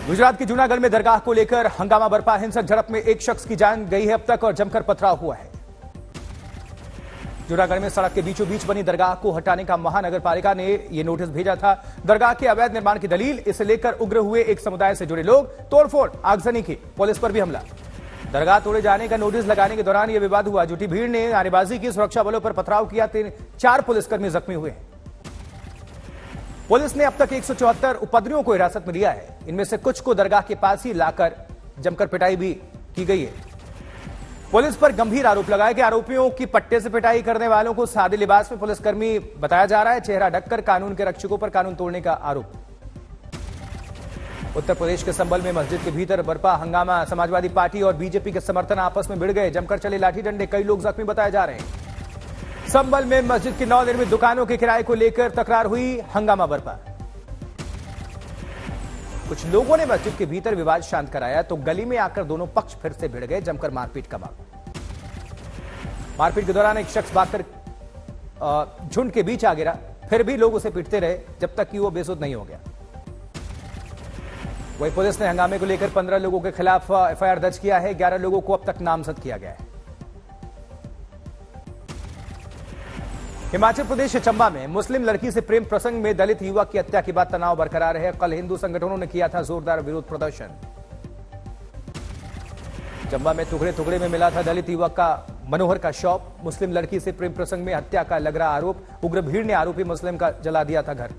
गुजरात के जूनागढ़ में दरगाह को लेकर हंगामा बरपा। हिंसक झड़प में एक शख्स की जान गई है अब तक और जमकर पथराव हुआ है। जूनागढ़ में सड़क के बीचों बीच बनी दरगाह को हटाने का महानगर पालिका ने यह नोटिस भेजा था। दरगाह के अवैध निर्माण की दलील, इसे लेकर उग्र हुए एक समुदाय से जुड़े लोग, तोड़फोड़, आगजनी की, पुलिस पर भी हमला। दरगाह तोड़े जाने का नोटिस लगाने के दौरान यह विवाद हुआ। जुटी भीड़ ने नारेबाजी की, सुरक्षा बलों पर पथराव किया। 4 पुलिसकर्मी जख्मी हुए हैं। पुलिस ने अब तक 174 उपद्रवियों को हिरासत में लिया है। इनमें से कुछ को दरगाह के पास ही लाकर जमकर पिटाई भी की गई है। पुलिस पर गंभीर आरोप लगाया कि आरोपियों की पट्टे से पिटाई करने वालों को सादे लिबास में पुलिसकर्मी बताया जा रहा है। चेहरा ढककर कानून के रक्षकों पर कानून तोड़ने का आरोप। उत्तर प्रदेश के संभल में मस्जिद के भीतर बरपा हंगामा। समाजवादी पार्टी और बीजेपी के समर्थन आपस में भिड़ गए। जमकर चले लाठी डंडे, कई लोग जख्मी बताए जा रहे हैं। संभल में मस्जिद की नवनिर्मित दुकानों के किराए को लेकर तकरार हुई, हंगामा बरपा। कुछ लोगों ने मस्जिद के भीतर विवाद शांत कराया तो गली में आकर दोनों पक्ष फिर से भिड़ गए। जमकर मारपीट का मामला। मारपीट के दौरान एक शख्स भागकर झुंड के बीच आ गिरा। फिर भी लोग उसे पीटते रहे जब तक कि वो बेसुध नहीं हो गया। वही पुलिस ने हंगामे को लेकर 15 लोगों के खिलाफ एफआईआर दर्ज किया है। 11 लोगों को अब तक नामजद किया गया है। हिमाचल प्रदेश के चंबा में मुस्लिम लड़की से प्रेम प्रसंग में दलित युवक की हत्या के बाद तनाव बरकरार है। कल हिंदू संगठनों ने किया था जोरदार विरोध प्रदर्शन। चंबा में टुकड़े टुकड़े में मिला था दलित युवक का मनोहर का शव। मुस्लिम लड़की से प्रेम प्रसंग में हत्या का लग रहा आरोप। उग्र भीड़ ने आरोपी मुस्लिम का जला दिया था घर।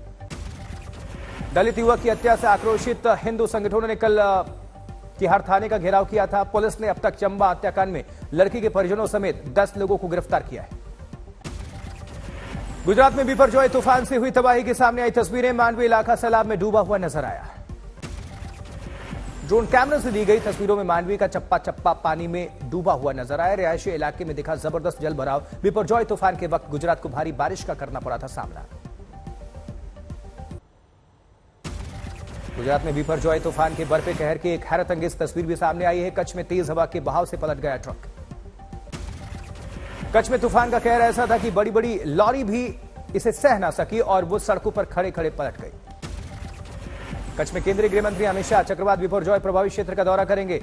दलित युवक की हत्या से आक्रोशित हिंदू संगठनों ने कल तिहाड़ थाने का घेराव किया था। पुलिस ने अब तक चंबा हत्याकांड में लड़की के परिजनों समेत 10 लोगों को गिरफ्तार किया है। गुजरात में बिपरजॉय तूफान से हुई तबाही के सामने आई तस्वीरें। मांडवी इलाका सैलाब में डूबा हुआ नजर आया। ड्रोन कैमरे से ली गई तस्वीरों में मांडवी का चप्पा चप्पा पानी में डूबा हुआ नजर आया। रिहायशी इलाके में दिखा जबरदस्त जल भराव। बिपरजॉय तूफान के वक्त गुजरात को भारी बारिश का करना पड़ा था सामना। गुजरात में बिपरजॉय तूफान के बर्फे कहर की एक हैरत अंगेज तस्वीर भी सामने आई है। कच्छ में तेज हवा के बहाव से पलट गया ट्रक। कच्छ में तूफान का कहर ऐसा था कि बड़ी बड़ी लॉरी भी इसे सह ना सकी और वो सड़कों पर खड़े खड़े पलट गई। कच्छ में केंद्रीय गृह मंत्री अमित शाह चक्रवात बिपरजॉय प्रभावित क्षेत्र का दौरा करेंगे।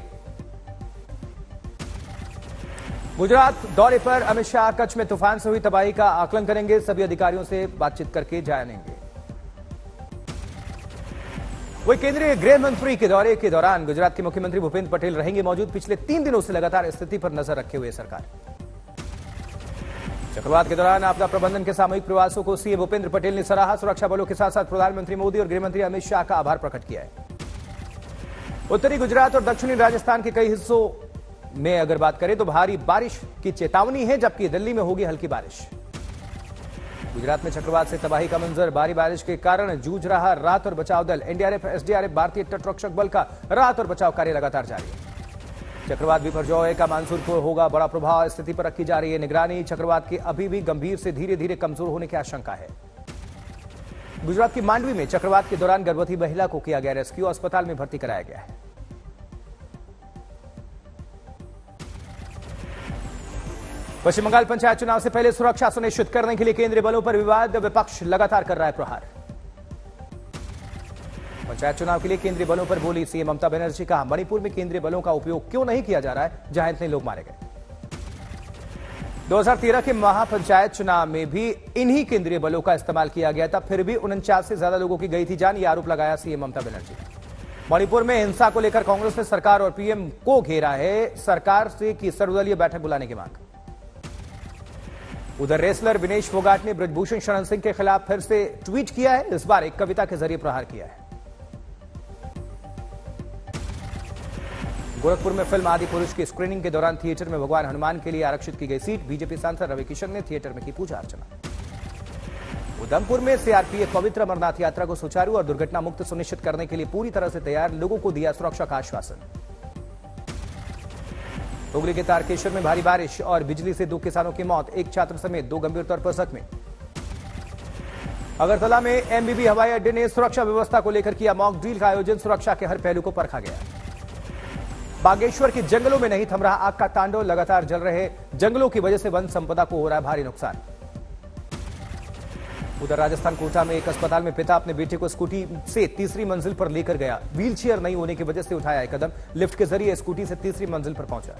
गुजरात दौरे पर अमित शाह कच्छ में तूफान से हुई तबाही का आकलन करेंगे। सभी अधिकारियों से बातचीत करके जानेंगे। वही केंद्रीय गृह मंत्री के दौरे के दौरान गुजरात के मुख्यमंत्री भूपेंद्र पटेल रहेंगे मौजूद। पिछले 3 दिनों से लगातार स्थिति पर नजर रखे हुए सरकार। चक्रवात के दौरान आपदा प्रबंधन के सामूहिक प्रयासों को सीएम भूपेंद्र पटेल ने सराहा। सुरक्षा बलों के साथ साथ प्रधानमंत्री मोदी और गृहमंत्री अमित शाह का आभार प्रकट किया है। उत्तरी गुजरात और दक्षिणी राजस्थान के कई हिस्सों में अगर बात करें तो भारी बारिश की चेतावनी है, जबकि दिल्ली में होगी हल्की बारिश। गुजरात में चक्रवात से तबाही का मंजर। भारी बारिश के कारण जूझ रहा राहत और बचाव दल। एनडीआरएफ, एसडीआरएफ, भारतीय तटरक्षक बल का राहत और बचाव कार्य लगातार जारी है। चक्रवात बिपरजॉय का मानसून को होगा बड़ा प्रभाव। स्थिति पर रखी जा रही है निगरानी। चक्रवात के अभी भी गंभीर से धीरे धीरे कमजोर होने की आशंका है। गुजरात की मांडवी में चक्रवात के दौरान गर्भवती महिला को किया गया रेस्क्यू। अस्पताल में भर्ती कराया गया है। पश्चिम बंगाल पंचायत चुनाव से पहले सुरक्षा सुनिश्चित करने के लिए केंद्रीय बलों पर विवाद। विपक्ष लगातार कर रहा है प्रहार। पंचायत चुनाव के लिए केंद्रीय बलों पर बोली सीएम ममता बनर्जी। कहा, मणिपुर में केंद्रीय बलों का उपयोग क्यों नहीं किया जा रहा है जहां इतने लोग मारे गए। 2013 के महापंचायत चुनाव में भी इन्हीं केंद्रीय बलों का इस्तेमाल किया गया था। फिर भी 49 से ज्यादा लोगों की गई थी जान। यह आरोप लगाया सीएम ममता बनर्जी ने। मणिपुर में हिंसा को लेकर कांग्रेस ने सरकार और पीएम को घेरा है। सरकार से की सर्वदलीय बैठक बुलाने की मांग। उधर रेसलर विनेश फोगाट ने ब्रजभूषण शरण सिंह के खिलाफ फिर से ट्वीट किया है। इस बार एक कविता के जरिए प्रहार किया है। गोरखपुर में फिल्म आदि पुरुष की स्क्रीनिंग के दौरान थिएटर में भगवान हनुमान के लिए आरक्षित की गई सीट। बीजेपी सांसद रवि किशन ने थिएटर में की पूजा अर्चना। उधमपुर में सीआरपीएफ पवित्र अमरनाथ यात्रा को सुचारू और दुर्घटना मुक्त सुनिश्चित करने के लिए पूरी तरह से तैयार। लोगों को दिया सुरक्षा का आश्वासन। हुगली के तारकेश्वर में भारी बारिश और बिजली से 2 किसानों की मौत। एक छात्र समेत 2 गंभीर तौर पर जख्मी। अगरतला में एमबीबी हवाई अड्डे ने सुरक्षा व्यवस्था को लेकर किया मॉक ड्रिल का आयोजन। सुरक्षा के हर पहलू को परखा गया। बागेश्वर के जंगलों में नहीं थम रहा आग का तांडव। लगातार जल रहे जंगलों की वजह से वन संपदा को हो रहा है भारी नुकसान। उधर राजस्थान कोटा में एक अस्पताल में पिता अपने बेटे को स्कूटी से तीसरी मंजिल पर लेकर गया। व्हीलचेयर नहीं होने की वजह से उठाया एक कदम, लिफ्ट के जरिए स्कूटी से तीसरी मंजिल पर पहुंचा।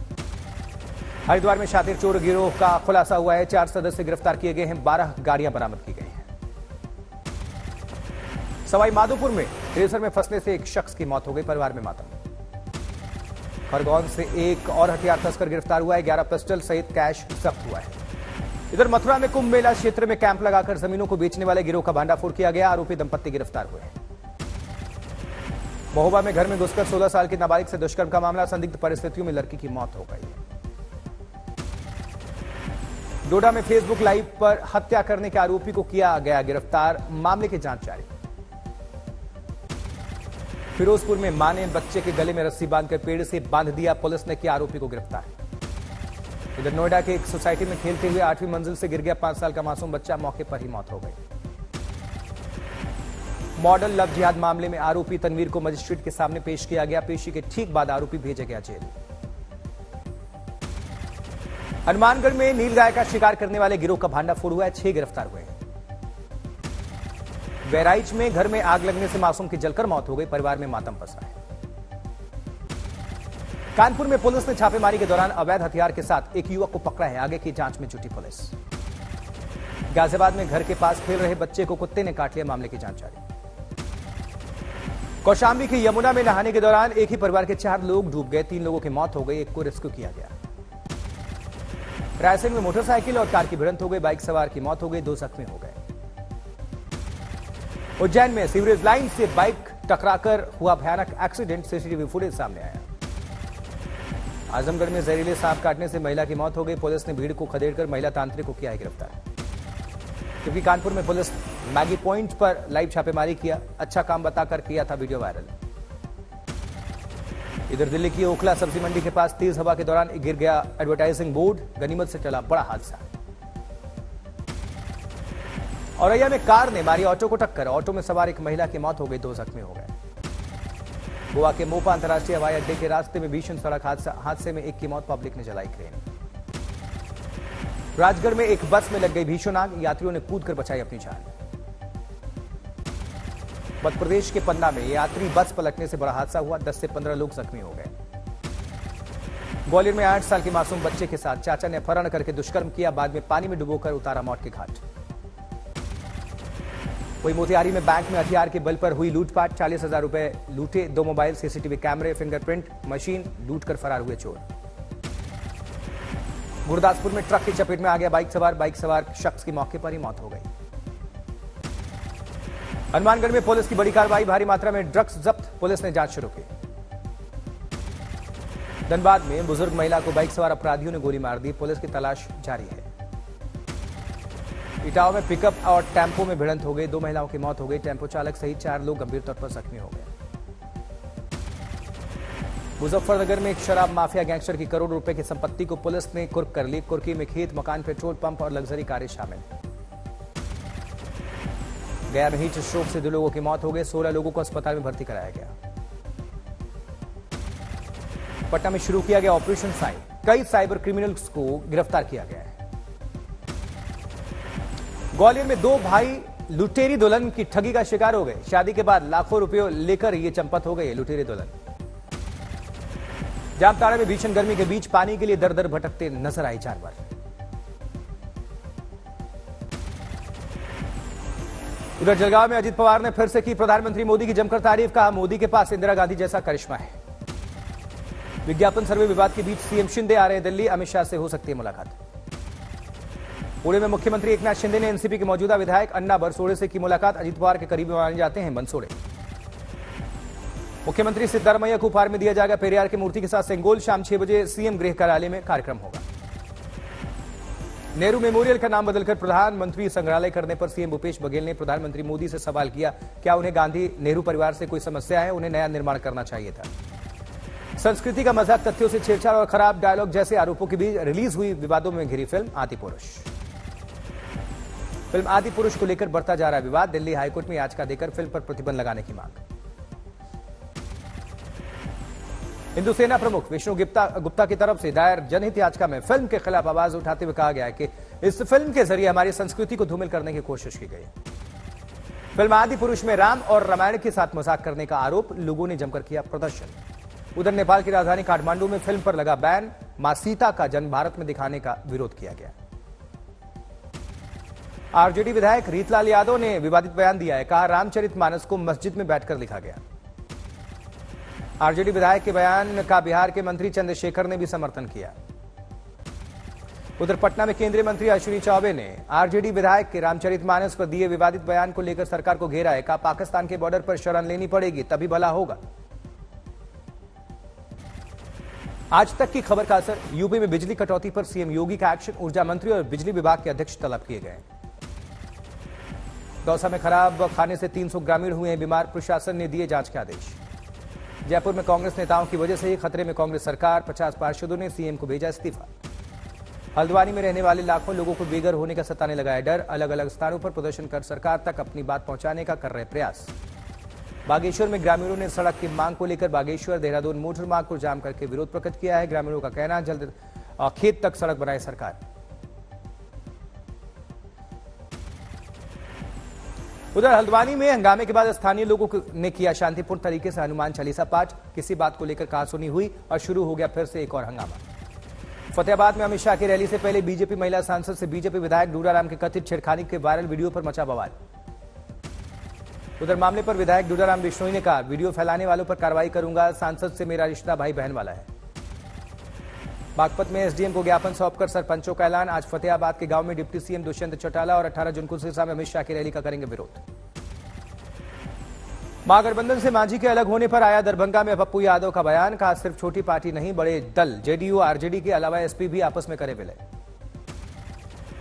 हरिद्वार में शातिर चोर गिरोह का खुलासा हुआ है। 4 सदस्य गिरफ्तार किए गए हैं, 12 गाड़ियां बरामद की गई हैं। सवाई माधोपुर में रेसर में फंसने से एक शख्स की मौत हो गई, परिवार में मातम। खरगोन से एक और हथियार तस्कर गिरफ्तार हुआ है, 11 पिस्टल सहित कैश जब्त हुआ है। इधर मथुरा में कुंभ मेला क्षेत्र में कैंप लगाकर जमीनों को बेचने वाले गिरोह का भांडाफोड़ किया गया, आरोपी दंपत्ति गिरफ्तार हुए। महोबा में घर में घुसकर 16 साल की नाबालिग से दुष्कर्म का मामला, संदिग्ध परिस्थितियों में लड़की की मौत हो गई। डोडा में फेसबुक लाइव पर हत्या करने के आरोपी को किया गया गिरफ्तार, मामले की जांच जारी। फिरोजपुर में मां ने बच्चे के गले में रस्सी बांधकर पेड़ से बांध दिया, पुलिस ने किया आरोपी को गिरफ्तार। इधर नोएडा के एक सोसाइटी में खेलते हुए 8वीं मंजिल से गिर गया 5 साल का मासूम बच्चा, मौके पर ही मौत हो गई। मॉडल लव जिहाद मामले में आरोपी तनवीर को मजिस्ट्रेट के सामने पेश किया गया, पेशी के ठीक बाद आरोपी भेजा गया जेल। हनुमानगढ़ में नीलगाय का शिकार करने वाले गिरोह का भांडाफोड़ हुआ है, 6 गिरफ्तार हुए हैं। बहराइच में घर में आग लगने से मासूम की जलकर मौत हो गई, परिवार में मातम पसरा है। कानपुर में पुलिस ने छापेमारी के दौरान अवैध हथियार के साथ एक युवक को पकड़ा है, आगे की जांच में जुटी पुलिस। गाजियाबाद में घर के पास खेल रहे बच्चे को कुत्ते ने काट लिया, मामले की जांच जारी। कौशाम्बी की यमुना में नहाने के दौरान एक ही परिवार के 4 लोग डूब गए, 3 लोगों की मौत हो गई, एक को रेस्क्यू किया गया। रायसेन में मोटरसाइकिल और कार की भिड़ंत हो गई, बाइक सवार की मौत हो गई, 2 जख्मी हो गए। उज्जैन में सीवरेज लाइन से बाइक टकराकर हुआ भयानक एक्सीडेंट, सीसीटीवी फुटेज सामने आया। आजमगढ़ में जहरीले सांप काटने से महिला की मौत हो गई, पुलिस ने भीड़ को खदेड़कर महिला तांत्रिक को किया है गिरफ्तार। क्योंकि कानपुर में पुलिस मैगी पॉइंट पर लाइव छापेमारी किया, अच्छा काम बताकर किया था वीडियो वायरल। इधर दिल्ली की ओखला सब्जी मंडी के पास तेज हवा के दौरान गिर गया एडवर्टाइजिंग बोर्ड, गनीमत से चला बड़ा हादसा। औरैया में कार ने मारी ऑटो को टक्कर, ऑटो में सवार एक महिला की मौत हो गई, 2 जख्मी हो गए। गोवा के मोपा अंतर्राष्ट्रीय हवाई अड्डे के रास्ते में भीषण सड़क हादसे में एक की मौत, पब्लिक ने जलाई क्रेन। राजगढ़ में एक बस में लग गई भीषण आग, यात्रियों ने कूदकर बचाई अपनी जान। मध्य प्रदेश के पन्ना में यात्री बस पलटने से बड़ा हादसा हुआ, 10 से 15 लोग जख्मी हो गए। ग्वालियर में 8 साल के मासूम बच्चे के साथ चाचा ने अपहरण करके दुष्कर्म किया, बाद में पानी में डुबोकर उतारा मौत के घाट। वही मोतिहारी में बैंक में हथियार के बल पर हुई लूटपाट, 40,000 रुपए लूटे, 2 मोबाइल, सीसीटीवी कैमरे, फिंगरप्रिंट मशीन लूटकर फरार हुए चोर। गुरदासपुर में ट्रक की चपेट में आ गया बाइक सवार शख्स की मौके पर ही मौत हो गई। हनुमानगढ़ में पुलिस की बड़ी कार्रवाई, भारी मात्रा में ड्रग्स जब्त, पुलिस ने जांच शुरू की। धनबाद में बुजुर्ग महिला को बाइक सवार अपराधियों ने गोली मार दी, पुलिस की तलाश जारी है। इटावा में पिकअप और टेम्पो में भिड़ंत हो गई, 2 महिलाओं की मौत हो गई, टेम्पो चालक सहित 4 लोग गंभीर तौर पर जख्मी हो गए। मुजफ्फरनगर में एक शराब माफिया गैंगस्टर की करोड़ रुपए की संपत्ति को पुलिस ने कुर्क कर ली, कुर्की में खेत, मकान, पेट्रोल पंप और लग्जरी कारें शामिल। गया में हीट स्ट्रोक से 2 लोगों की मौत हो गई, 16 लोगों को अस्पताल में भर्ती कराया गया। पटना में शुरू किया गया ऑपरेशन साई, कई साइबर क्रिमिनल्स को गिरफ्तार किया गया है। ग्वालियर में 2 भाई लुटेरी दुल्हन की ठगी का शिकार हो गए, शादी के बाद लाखों रुपए लेकर ये चंपत हो गए लुटेरी दुल्हन। जामताड़ा में भीषण गर्मी के बीच पानी के लिए दर दर भटकते नजर आए जानवर। उधर जलगांव में अजित पवार ने फिर से की प्रधानमंत्री मोदी की जमकर तारीफ, कहा मोदी के पास इंदिरा गांधी जैसा करिश्मा है। विज्ञापन सर्वे विवाद के बीच सीएम शिंदे आ रहे हैं दिल्ली, अमित शाह से हो सकती है मुलाकात। पुणे में मुख्यमंत्री एकनाथ शिंदे ने एनसीपी के मौजूदा विधायक अन्ना बरसोड़े से की मुलाकात, अजित पवार के करीबी माने जाते हैं बंसोड़े। मुख्यमंत्री सिद्धारमैया को उपहार में दिया जाएगा पेरियार की मूर्ति के साथ सेंगोल, शाम 6 बजे सीएम गृह कार्यालय में कार्यक्रम होगा। नेहरू मेमोरियल का नाम बदलकर प्रधानमंत्री संग्रहालय करने पर सीएम भूपेश बघेल ने प्रधानमंत्री मोदी से सवाल किया, क्या उन्हें गांधी नेहरू परिवार से कोई समस्या है, उन्हें नया निर्माण करना चाहिए था। संस्कृति का मजाक, तथ्यों से छेड़छाड़ और खराब डायलॉग जैसे आरोपों के बीच रिलीज हुई विवादों में घिरी फिल्म आदिपुरुष। फिल्म आदिपुरुष को लेकर बढ़ता जा रहा विवाद, दिल्ली हाईकोर्ट में याचिका देकर फिल्म पर प्रतिबंध लगाने की मांग। हिंदू सेना प्रमुख विष्णु गुप्ता की तरफ से दायर जनहित याचिका में फिल्म के खिलाफ आवाज उठाते हुए कहा गया है कि इस फिल्म के जरिए हमारी संस्कृति को धूमिल करने की कोशिश की गई। फिल्म आदि पुरुष में राम और रामायण के साथ मजाक करने का आरोप, लोगों ने जमकर किया प्रदर्शन। उधर नेपाल की राजधानी काठमांडू में फिल्म पर लगा बैन, मां सीता का जन्म भारत में दिखाने का विरोध किया गया। आरजेडी विधायक रीतलाल यादव ने विवादित बयान दिया है, कहा रामचरितमानस को मस्जिद में बैठकर लिखा गया। आरजेडी विधायक के बयान का बिहार के मंत्री चंद्रशेखर ने भी समर्थन किया। उधर पटना में केंद्रीय मंत्री अश्विनी चौबे ने आरजेडी विधायक के रामचरितमानस पर दिए विवादित बयान को लेकर सरकार को घेरा है, कहा पाकिस्तान के बॉर्डर पर शरण लेनी पड़ेगी तभी भला होगा। आज तक की खबर का असर, यूपी में बिजली कटौती पर सीएम योगी का एक्शन, ऊर्जा मंत्री और बिजली विभाग के अध्यक्ष तलब किए गए। दौसा में खराब खाने से 300 ग्रामीण हुए हैं बीमार, प्रशासन ने दिए जांच के आदेश। जयपुर में कांग्रेस नेताओं की वजह से ही खतरे में कांग्रेस सरकार, 50 पार्षदों ने सीएम को भेजा इस्तीफा। हल्द्वानी में रहने वाले लाखों लोगों को बेघर होने का सताने लगा है डर, अलग अलग स्थानों पर प्रदर्शन कर सरकार तक अपनी बात पहुंचाने का कर रहे प्रयास। बागेश्वर में ग्रामीणों ने सड़क की मांग को लेकर बागेश्वर देहरादून मोटर मार्ग को जाम करके विरोध प्रकट किया है। ग्रामीणों का कहना, जल्द खेत तक सड़क बनाए सरकार। उधर हल्द्वानी में हंगामे के बाद स्थानीय लोगों ने किया शांतिपूर्ण तरीके से हनुमान चालीसा पाठ, किसी बात को लेकर कहासुनी हुई और शुरू हो गया फिर से एक और हंगामा। फतेहाबाद में अमित शाह की रैली से पहले बीजेपी महिला सांसद से बीजेपी विधायक डूडाराम के कथित छेड़खानी के वायरल वीडियो पर मचा बवाल। उधर मामले पर विधायक डूडाराम बिश्नोई ने कहा, वीडियो फैलाने वालों पर कार्रवाई करूंगा, सांसद से मेरा रिश्ता भाई बहन वाला है। बागपत में एसडीएम को ज्ञापन सौंपकर सरपंचों का ऐलान, आज फतेहाबाद के गांव में डिप्टी सीएम दुष्यंत चौटाला और 18 जून को सिरसा में अमित शाह की रैली का करेंगे विरोध। महागठबंधन से मांझी के अलग होने पर आया दरभंगा में पप्पू यादव का बयान, कहा सिर्फ छोटी पार्टी नहीं बड़े दल जेडीयू आरजेडी के अलावा एसपी भी आपस में करे विलय।